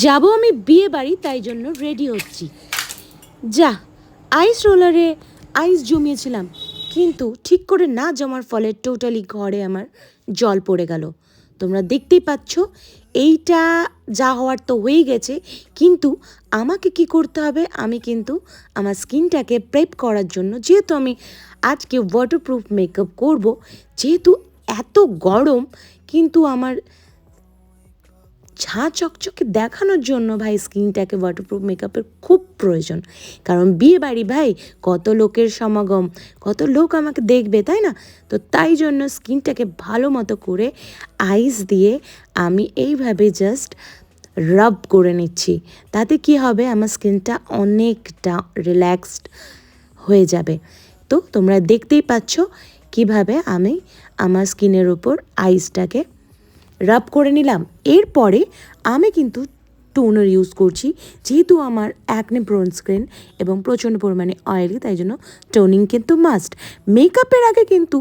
যাব আমি বিয়ে বাড়ি, তাই জন্য রেডি হচ্ছি। যা, আইস রোলারে আইস জমিয়েছিলাম, কিন্তু ঠিক করে না জমার ফলে টোটালি ঘরে আমার জল পড়ে গেল। তোমরা দেখতেই পাচ্ছ, এইটা যা হওয়ার তো হয়েই গেছে, কিন্তু আমাকে কি করতে হবে, আমি কিন্তু আমার স্কিনটাকে প্রেপ করার জন্য, যেহেতু আমি আজকে ওয়াটারপ্রুফ মেকআপ করব, যেহেতু এত গরম, কিন্তু আমার ঝাঁ চকচকে দেখানোর জন্য ভাই স্কিনটাকে ওয়াটারপ্রুফ মেকআপের খুব প্রয়োজন। কারণ বিয়ে বাড়ি ভাই, কত লোকের সমাগম, কত লোক আমাকে দেখবে, তাই না? তো তাই জন্য স্কিনটাকে ভালো মতো করে আইস দিয়ে আমি এইভাবে জাস্ট রাব করে নিচ্ছি। তাতে কি হবে, আমার স্কিনটা অনেকটা রিল্যাক্সড হয়ে যাবে। তো তোমরা দেখতেই পাচ্ছ কিভাবে আমি আমার স্কিনের উপর আইসটাকে রাব করে নিলাম। এরপরে আমি কিন্তু টোনার ইউজ করছি, যেহেতু আমার অ্যাকনে প্রোন স্কিন এবং প্রচণ্ড পরিমাণে অয়েলি, তাই জন্য টোনিং কিন্তু মাস্ট। মেকআপের আগে কিন্তু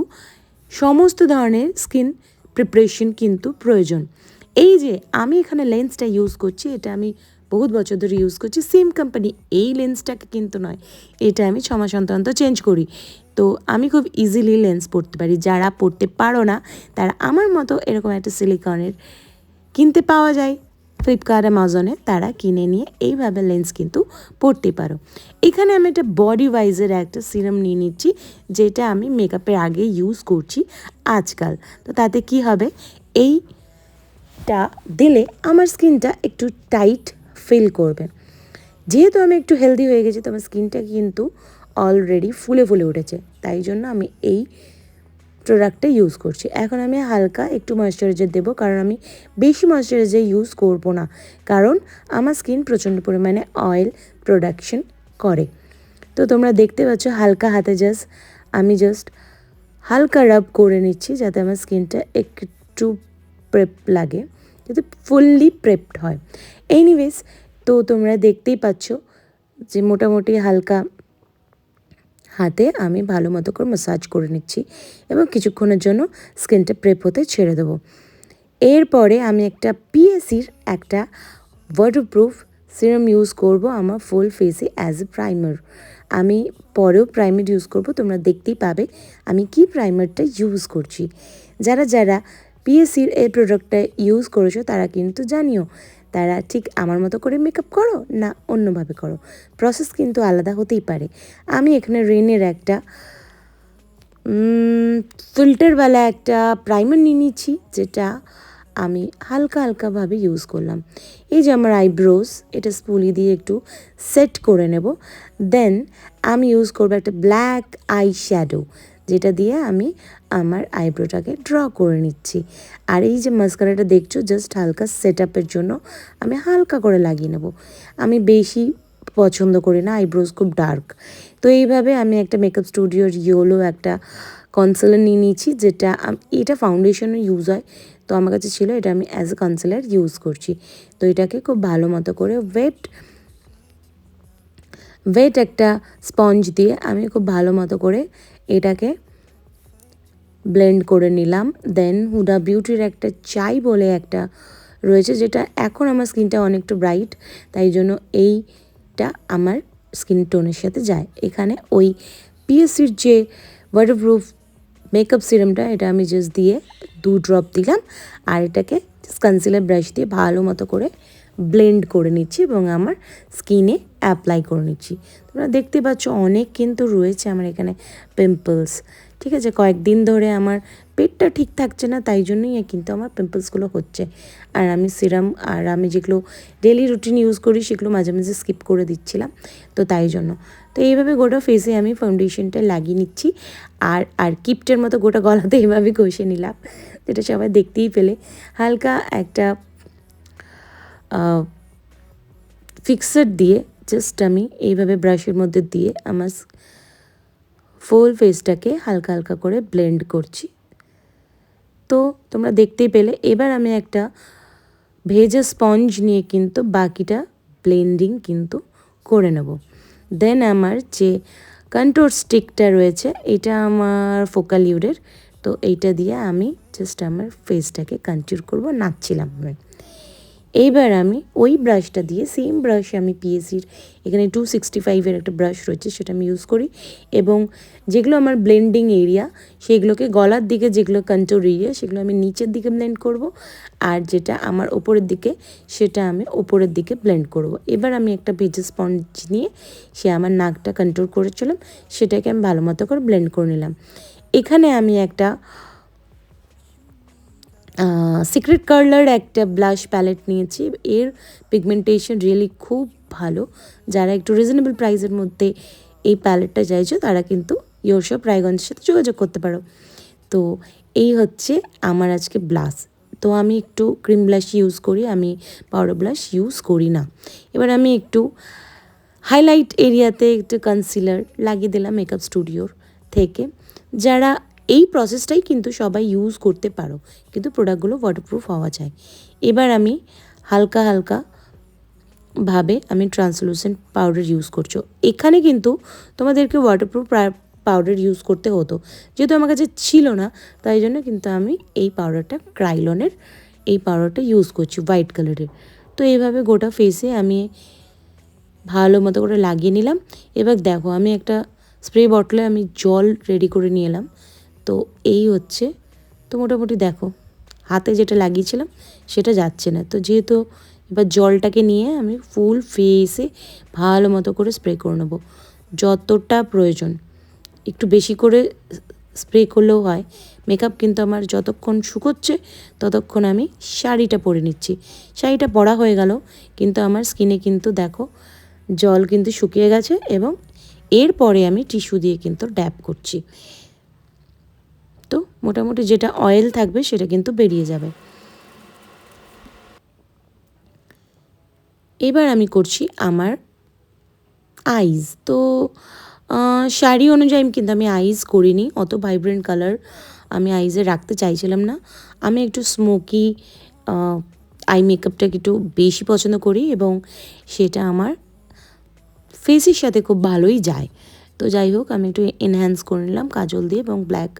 সমস্ত ধরনের স্কিন প্রিপারেশন কিন্তু প্রয়োজন। এই যে আমি এখানে লেন্সটা ইউজ করছি, এটা আমি বহুত বছর ধরে ইউজ করছি, সেম কোম্পানি। এই লেন্সটাকে কিন্তু নয়, এটা আমি 6 মাস অন্তর অন্তর চেঞ্জ করি। তো আমি খুব ইজিলি লেন্স পরতে পারি। যারা পরতে পারো না, তারা আমার মতো এরকম একটা সিলিকনের কিনতে পাওয়া যায় ফ্লিপকার্ট, অ্যামাজনে, তারা কিনে নিয়ে এইভাবে লেন্স কিন্তু পরতে পারো। এখানে আমি একটা বডি ওয়াইজের একটা সিরাম নিয়ে নিচ্ছি, যেটা আমি মেকআপের আগে ইউজ করছি আজকাল। তো তাতে কি হবে, এইটা দিলে আমার স্কিনটা একটু টাইট ফিল করবে। যেহেতু আমি একটু হেলদি হয়ে গেছি, তো আমার স্কিনটা কিন্তু অলরেডি ফুলে ফুলে উঠেছে, তাই জন্য আমি এই প্রোডাক্টটা ইউজ করছি। এখন আমি হালকা একটু ময়েশ্চারাইজার দেবো, কারণ আমি বেশি ময়েশ্চারাইজার ইউজ করব না, কারণ আমার স্কিন প্রচণ্ড পরিমাণে অয়েল প্রোডাকশন করে। তো তোমরা দেখতে পাচ্ছ হালকা হাতে আমি জাস্ট হালকা রাব করে নিচ্ছি, যাতে আমার স্কিনটা একটু প্রেপ লাগে, যাতে ফুললি প্রেপড হয়। এনিওয়েজ, তো তোমরা দেখতেই পাচ্ছ যে মোটামুটি হালকা হাতে আমি ভালো মতো করে ম্যাসাজ করে নিচ্ছি এবং কিছুক্ষণের জন্য স্কিনটা প্রেপ হতে ছেড়ে দেবো। এরপরে আমি একটা পিএসির একটা ওয়াটারপ্রুফ সিরাম ইউজ করব আমার ফুল ফেসে অ্যাজ এ প্রাইমার। আমি পরেও প্রাইমার ইউজ করব, তোমরা দেখতেই পাবে আমি কি প্রাইমারটা ইউজ করছি। যারা যারা পিএসির এই প্রোডাক্টটা ইউজ করেছো, তারা কিন্তু জানিও, তারা ঠিক আমার মতো করে মেকআপ করো না অন্যভাবে করো, প্রসেস কিন্তু আলাদা হতেই পারে। আমি এখানে রেনের একটা ফিল্টারওয়ালা একটা প্রাইমার নিয়ে নিচ্ছি, যেটা আমি হালকা হালকাভাবে ইউজ করলাম। এই যে আমার আইব্রোজ, এটা স্পুলি দিয়ে একটু সেট করে নেব। দেন আমি ইউজ করবো একটা ব্ল্যাক আই শ্যাডো, যেটা দিয়ে আমি আমার আইব্রোটাকে ড্র করে নিচ্ছি। আর এই যে মাস্কারাটা দেখছো, জাস্ট হালকা সেট আপের জন্য আমি হালকা করে লাগিয়ে নেব। আমি বেশি পছন্দ করি না আইব্রোজ খুব ডার্ক। তো এইভাবে আমি একটা মেকআপ স্টুডিওর ইয়েলো একটা কনসিলার নিয়ে নিয়েছি, যেটা এটা ফাউন্ডেশনও ইউজ হয়, তো আমার কাছে ছিল, এটা আমি অ্যাজ এ কনসিলার ইউজ করছি। তো এটাকে খুব ভালো মতো করে ওয়েট একটা স্পঞ্জ দিয়ে আমি খুব ভালো মতো করে এটাকে ব্লেন্ড করে নিলাম। দেন হুডা বিউটির একটা চাই বলে একটা রয়েছে, যেটা এখন আমার স্কিনটা অনেকটা ব্রাইট, তাই জন্য এইটা আমার স্কিন টোনের সাথে যায়। এখানে ওই পিএসির যে ওয়াটারপ্রুফ মেকআপ সিরামটা, এটা আমি জাস্ট দিয়ে 2 ড্রপ দিলাম, আর এটাকে কনসিলার ব্রাশ দিয়ে ভালো মতো করে ব্লেন্ড করে নিচ্ছি এবং আমার স্কিনে অ্যাপ্লাই করে নিচ্ছি। তোমরা দেখতে পাচ্ছ অনেক কিন্তু রয়েছে আমার এখানে পিম্পলস। ঠিক আছে, কয়েকদিন ধরে আমার পেটটা ঠিক থাকছে না, তাই জন্যই কিন্তু আমার পিম্পলসগুলো হচ্ছে। আর আমি সিরাম আর আমি যেগুলো ডেলি রুটিন ইউজ করি, সেগুলো মাঝে মাঝে স্কিপ করে দিচ্ছিলাম, তো তাই জন্য। তো এইভাবে গোটা ফেসে আমি ফাউন্ডেশনটা লাগিয়ে নিচ্ছি, আর কিপ্টের মতো গোটা গলাতে এইভাবে ঘষে নিলাম, যেটা সবাই দেখতেই পেলে। হালকা একটা ফিক্সার দিয়ে জাস্ট আমি এইভাবে ব্রাশের মধ্যে দিয়ে আমার ফুল ফেসটাকে হালকা হালকা করে ব্লেন্ড করছি। তো তোমরা দেখতেই পেলে। এবার আমি একটা ভেজা স্পঞ্জ নিয়ে কিন্তু বাকিটা ব্লেন্ডিং কিন্তু করে নেব। দেন আমার যে কন্ট্রোল স্টিকটা রয়েছে, এটা আমার ফোকালিউডের, তো এইটা দিয়ে আমি জাস্ট আমার ফেসটাকে কন্ট্রোল করবো, নাচছিলাম। এইবার আমি ওই ব্রাশটা দিয়ে, সেম ব্রাশ আমি পিএসির এখানে 265-এর একটা ব্রাশ রয়েছে সেটা আমি ইউজ করি, এবং যেগুলো আমার ব্লেন্ডিং এরিয়া সেগুলোকে গলার দিকে, যেগুলো কন্ট্রোর এরিয়া সেগুলো আমি নিচের দিকে ব্লেন্ড করব, আর যেটা আমার ওপরের দিকে সেটা আমি ওপরের দিকে ব্লেন্ড করব। এবার আমি একটা ভেজে স্পঞ্জ নিয়ে সে আমার নাকটা কন্ট্রোল করেছিলাম সেটাকে আমি ভালো মতো করে ব্লেন্ড করে নিলাম। এখানে আমি একটা সিক্রেট কার্লার একটা ব্লাশ প্যালেট নিয়েছি। এর পিগমেন্টেশন রিয়েলি খুব ভালো। যারা একটু রিজনেবল প্রাইসের মধ্যে এই প্যালেটটা চাইছো তারা কিন্তু ইয়োরশপ রায়গঞ্জের সাথে যোগাযোগ করতে পারো। তো এই হচ্ছে আমার আজকে ব্লাশ। তো আমি একটু ক্রিম ব্লাশ ইউজ করি, আমি পাউডার ব্লাশ ইউজ করি না। এবার আমি একটু হাইলাইট এরিয়াতে একটু কনসিলার লাগিয়ে দিলাম মেকআপ স্টুডিওর থেকে। যারা এই প্রসেসটাই কিন্তু সবাই ইউজ করতে পারো, কিন্তু প্রোডাক্টগুলো ওয়াটারপ্রুফ হওয়া চাই। এবার আমি হালকা হালকা ভাবে আমি ট্রান্সলুসেন্ট পাউডার ইউজ করছো। এখানে কিন্তু তোমাদেরকে ওয়াটারপ্রুফ পাউডার ইউজ করতে হতো, যেহেতু আমার কাছে ছিল না তাই জন্য কিন্তু আমি এই পাউডারটা ক্রাইলনের এই পাউডারটা ইউজ করছি হোয়াইট কালারের। তো এইভাবে গোটা ফেসে আমি ভালো মতো করে লাগিয়ে নিলাম। এবার দেখো আমি একটা স্প্রে বটলে আমি জল রেডি করে নিয়ে এলাম। তো এই হচ্ছে, তো মোটামুটি দেখো হাতে যেটা লাগিয়েছিলাম সেটা যাচ্ছে না, তো যেহেতু এবার জলটাকে নিয়ে আমি ফুল ফেসে ভালো মতো করে স্প্রে করে নেবো যতটা প্রয়োজন। একটু বেশি করে স্প্রে করলেও হয়। মেকআপ কিন্তু আমার যতক্ষণ শুকোচ্ছে ততক্ষণ আমি শাড়িটা পরে নিচ্ছি। শাড়িটা পরা হয়ে গেল, কিন্তু আমার স্কিনে কিন্তু দেখো জল কিন্তু শুকিয়ে গেছে, এবং এরপরে আমি টিস্যু দিয়ে কিন্তু ড্যাব করছি। তো মোটামুটি যেটা অয়েল থাকবে সেটা কিন্তু বেরিয়ে যাবে। এবার আমি করছি আমার আইজ। তো শাড়ি অনুযায়ী কিন্তু আমি আইজ করিনি, অত ভাইব্রেন্ট কালার আমি আইজে রাখতে চাইছিলাম না। আমি একটু স্মোকি আই মেকআপটাকে একটু বেশি পছন্দ করি, এবং সেটা আমার ফেসের সাথে খুব ভালোই যায়। তো যাই হোক আমি একটু এনহ্যান্স করে নিলাম কাজল দিয়ে এবং ব্ল্যাক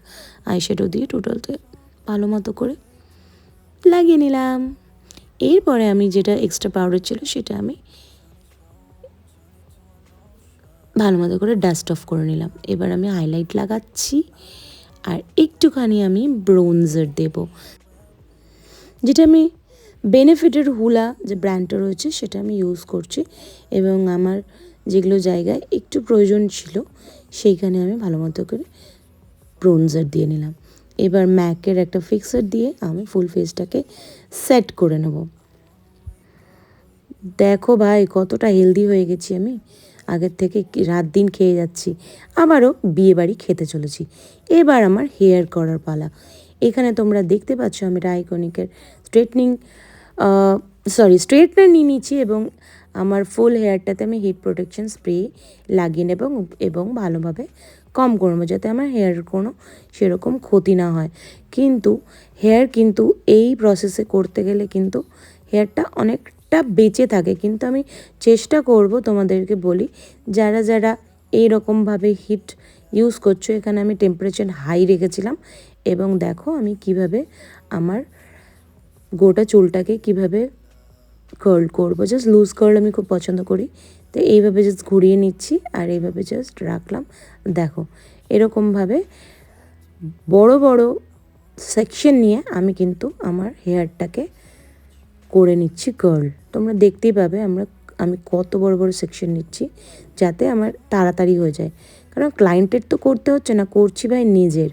আইশ্যাডো দিয়ে টোটালতে ভালো মতো করে লাগিয়ে নিলাম। এরপরে আমি যেটা এক্সট্রা পাউডার ছিল সেটা আমি ভালো মতো করে ডাস্ট অফ করে নিলাম। এবার আমি হাইলাইট লাগাচ্ছি, আর একটুখানি আমি ব্রোঞ্জার দেব, যেটা আমি বেনিফিটের হুলা যে ব্র্যান্ডটা রয়েছে সেটা আমি ইউজ করছি, এবং আমার যেগুলো জায়গায় একটু প্রয়োজন ছিল সেইখানে আমি ভালো মতো করে ব্রোঞ্জার দিয়ে নিলাম। এবার ম্যাকের একটা ফিক্সার দিয়ে আমি ফুল ফেসটাকে সেট করে নেব। দেখো ভাই কতটা হেলদি হয়ে গেছি আমি, আগের থেকে রাত দিন খেয়ে যাচ্ছি, আবারও বিয়েবাড়ি খেতে চলেছি। এবার আমার হেয়ার করার পালা। এখানে তোমরা দেখতে পাচ্ছ আমি রাইকনিকের স্ট্রেটনার নিয়ে নিচ্ছি, এবং আমার ফুল হেয়ারটাতে আমি হিট প্রোটেকশন স্প্রে লাগিয়ে নেব এবং ভালোভাবে কম করবো, যাতে আমার হেয়ারের কোনো সেরকম ক্ষতি না হয়। কিন্তু হেয়ার কিন্তু এই প্রসেসে করতে গেলে কিন্তু হেয়ারটা অনেকটা বেঁচে থাকে, কিন্তু আমি চেষ্টা করব তোমাদেরকে বলি যারা যারা এইরকমভাবে হিট ইউজ করছো, এখানে আমি টেম্পারেচার হাই রেখেছিলাম, এবং দেখো আমি কিভাবে আমার গোটা চুলটাকে কিভাবে কার্ল করবো। জাস্ট লুজ কার্ল আমি খুব পছন্দ করি, তো এইভাবে জাস্ট ঘুরিয়ে নিচ্ছি আর এইভাবে জাস্ট রাখলাম। দেখো এরকমভাবে বড় বড় সেকশন নিয়ে আমি কিন্তু আমার হেয়ারটাকে করে নিচ্ছি কার্ল। তোমরা দেখতেই পাবে আমি কত বড় বড় সেকশন নিচ্ছি যাতে আমার তাড়াতাড়ি হয়ে যায়, কারণ ক্লায়েন্টের তো করতে হচ্ছে না, করছি ভাই নিজের।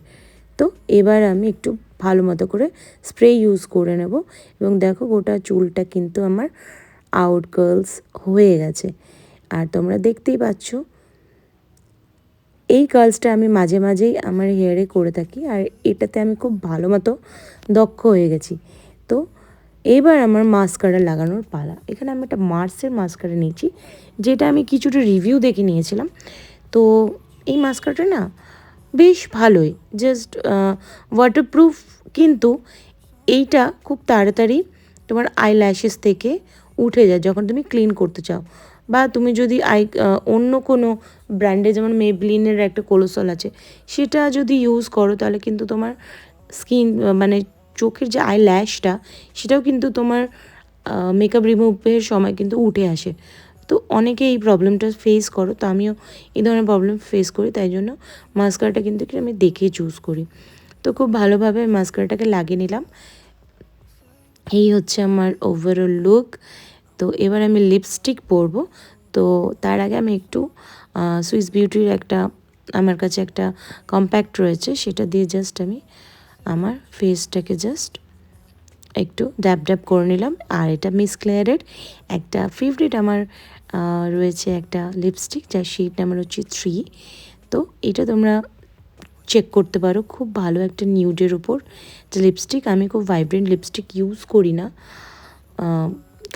তো এবার আমি একটু ভালো মতো করে স্প্রে ইউজ করে নেব, এবং দেখো গোটা চুলটা কিন্তু আমার আউট কার্লস হয়ে গেছে। আর তোমরা দেখতেই পাচ্ছ এই কার্লসটা আমি মাঝে মাঝেই আমার হেয়ারে করে থাকি, আর এটাতে আমি খুব ভালো মতো দক্ষ হয়ে গেছি। তো এবার আমার মাস্কারা লাগানোর পালা। এখানে আমি একটা মার্সের মাস্কারা নিয়েছি, যেটা আমি কিছুটা রিভিউ দেখে নিয়েছিলাম। তো এই মাস্কারাটা না বেশ ভালোই, জাস্ট ওয়াটারপ্রুফ, কিন্তু এইটা খুব তাড়াতাড়ি তোমার আই ল্যাশেস থেকে উঠে যায় যখন তুমি ক্লিন করতে চাও, বা তুমি যদি অন্য কোনো ব্র্যান্ডে যেমন মেবলিনের একটা কোলোসল আছে সেটা যদি ইউজ করো তাহলে কিন্তু তোমার স্কিন মানে চোখের যে আই ল্যাশটা সেটাও কিন্তু তোমার মেকআপ রিমুভের সময় কিন্তু উঠে আসে। তো অনেকে এই প্রবলেমটা ফেস করো, তো আমিও এই ধরনের প্রবলেম ফেস করি, তাই জন্য মাস্কারাটা কিন্তু কি আমি দেখে চুজ করি। তো খুব ভালোভাবে মাস্কারাটাকে লাগিয়ে নিলাম। এই হচ্ছে আমার ওভারঅল লুক। তো এবার আমি লিপস্টিক পরবো। তো তার আগে আমি একটু সুইস বিউটির আমার কাছে একটা কম্প্যাক্ট রয়েছে, সেটা দিয়ে জাস্ট আমি আমার ফেসটাকে জাস্ট একটু ড্যাব ড্যাব করে নিলাম। আর এটা মিস ক্লেয়ারের একটা ফেভারিট আমার রয়েছে একটা লিপস্টিক, যার শেড নাম্বার হচ্ছে 3। তো এটা তোমরা চেক করতে পারো, খুব ভালো একটা নিউডের উপর যে লিপস্টিক। আমি খুব ভাইব্রেন্ট লিপস্টিক ইউজ করি না,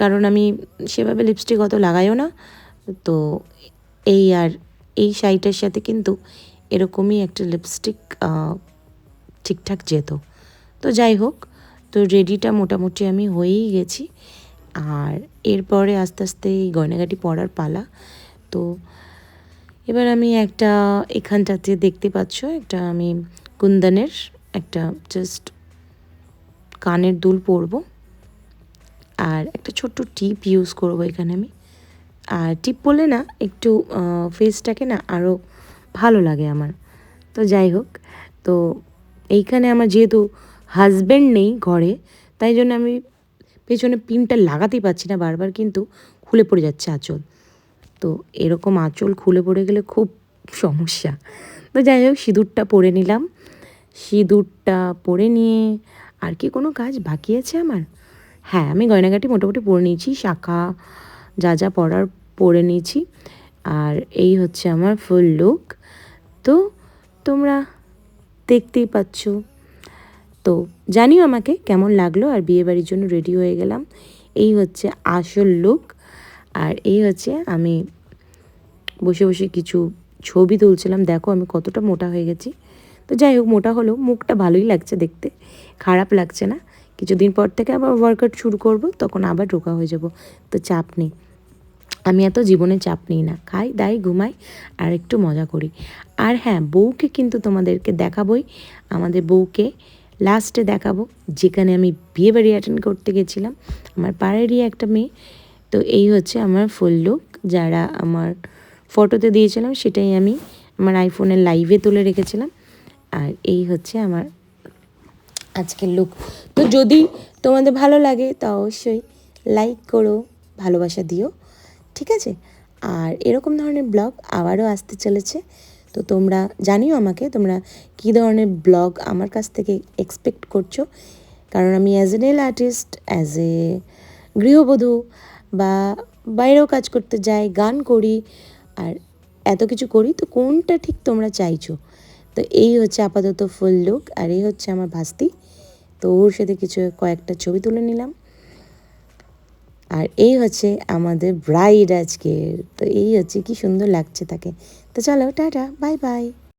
কারণ আমি সেভাবে লিপস্টিক অত লাগাইও না। তো এই শাড়িটার সাথে কিন্তু এরকমই একটা লিপস্টিক ঠিকঠাক যেত। তো যাই হোক, তো রেডিটা মোটামুটি আমি হয়েই গেছি। আর এরপরে আস্তে আস্তে এই গয়নাগাটি পরার পালা। তো এবার আমি একটা এখানটাতে দেখতে পাচ্ছ একটা আমি কুন্দনের একটা জাস্ট কানের দুল পরবো, আর একটা ছোট্ট টিপ ইউজ করব এখানে আমি। আর টিপ পরলে না একটু ফেসটাকে না আরও ভালো লাগে আমার। তো যাই হোক, তো এইখানে আমার যেহেতু হাজব্যান্ড নেই ঘরে, তাই জন্য আমি পেছনে পিনটা লাগাতেই পারছি না, বারবার কিন্তু খুলে পড়ে যাচ্ছে আঁচল। তো এরকম আঁচল খুলে পড়ে গেলে খুব সমস্যা। তো যাই হোক, সিঁদুরটা পরে নিলাম। সিঁদুরটা পরে নিয়ে আর কি কোনো কাজ বাকি আছে আমার? হ্যাঁ, আমি গয়নাগাটি মোটামুটি পরে নিয়েছি, শাঁখা যা যা পরার পরে নিয়েছি। আর এই হচ্ছে আমার ফুল লুক। তো তোমরা দেখতেই পাচ্ছ। তো জানিও আমাকে কেমন লাগলো। আর বিয়েবাড়ির জন্য রেডি হয়ে গেলাম। এই হচ্ছে আসল লুক। আর এই হচ্ছে আমি বসে বসে কিছু ছবি তুলছিলাম। দেখো আমি কতটা মোটা হয়ে গেছি। তো যাই হোক, মোটা হলেও মুখটা ভালোই লাগছে দেখতে, খারাপ লাগছে না। কিছুদিন পর থেকে আবার ওয়ার্কআউট শুরু করব, তখন আবার রোগা হয়ে যাব। তো চাপ নেই, আমি এত জীবনে চাপ নিই না, খাই দাই ঘুমাই আর একটু মজা করি। আর হ্যাঁ, বউকে কিন্তু তোমাদেরকে দেখাবই। আমাদের বউকে লাস্টে দেখাবো, যেখানে আমি বিয়েবাড়ি অ্যাটেন্ড করতে গেছিলাম, আমার পাড়ারই একটা মেয়ে। তো এই হচ্ছে আমার ফুল লুক। যারা আমার ফটোতে দিয়েছিলাম সেটাই আমি আমার আইফোনের লাইভে তুলে রেখেছিলাম। আর এই হচ্ছে আমার আজকের লুক। তো যদি তোমাদের ভালো লাগে তো অবশ্যই লাইক করো, ভালোবাসা দিও, ঠিক আছে? আর এরকম ধরনের ব্লগ আবারও আসতে চলেছে। তো তোমরা জানিও আমাকে তোমরা কী ধরনের ব্লগ আমার কাছ থেকে এক্সপেক্ট করছো, কারণ আমি as a nail artist, as a গৃহবধূ, বা বাইরেও কাজ করতে যাই, গান করি, আর এত কিছু করি। তো কোনটা ঠিক তোমরা চাইছো? তো এই হচ্ছে আপাতত ফুল লুক। আর এই হচ্ছে আমার ভাস্তি। তো ওর সাথে কয়েকটা ছবি তুলে নিলাম। আর এই হচ্ছে আমাদের ব্রাইড আজকের। তো এই হচ্ছে কি সুন্দর লাগছে তাকে। তো চলো, টাটা, বাই বাই।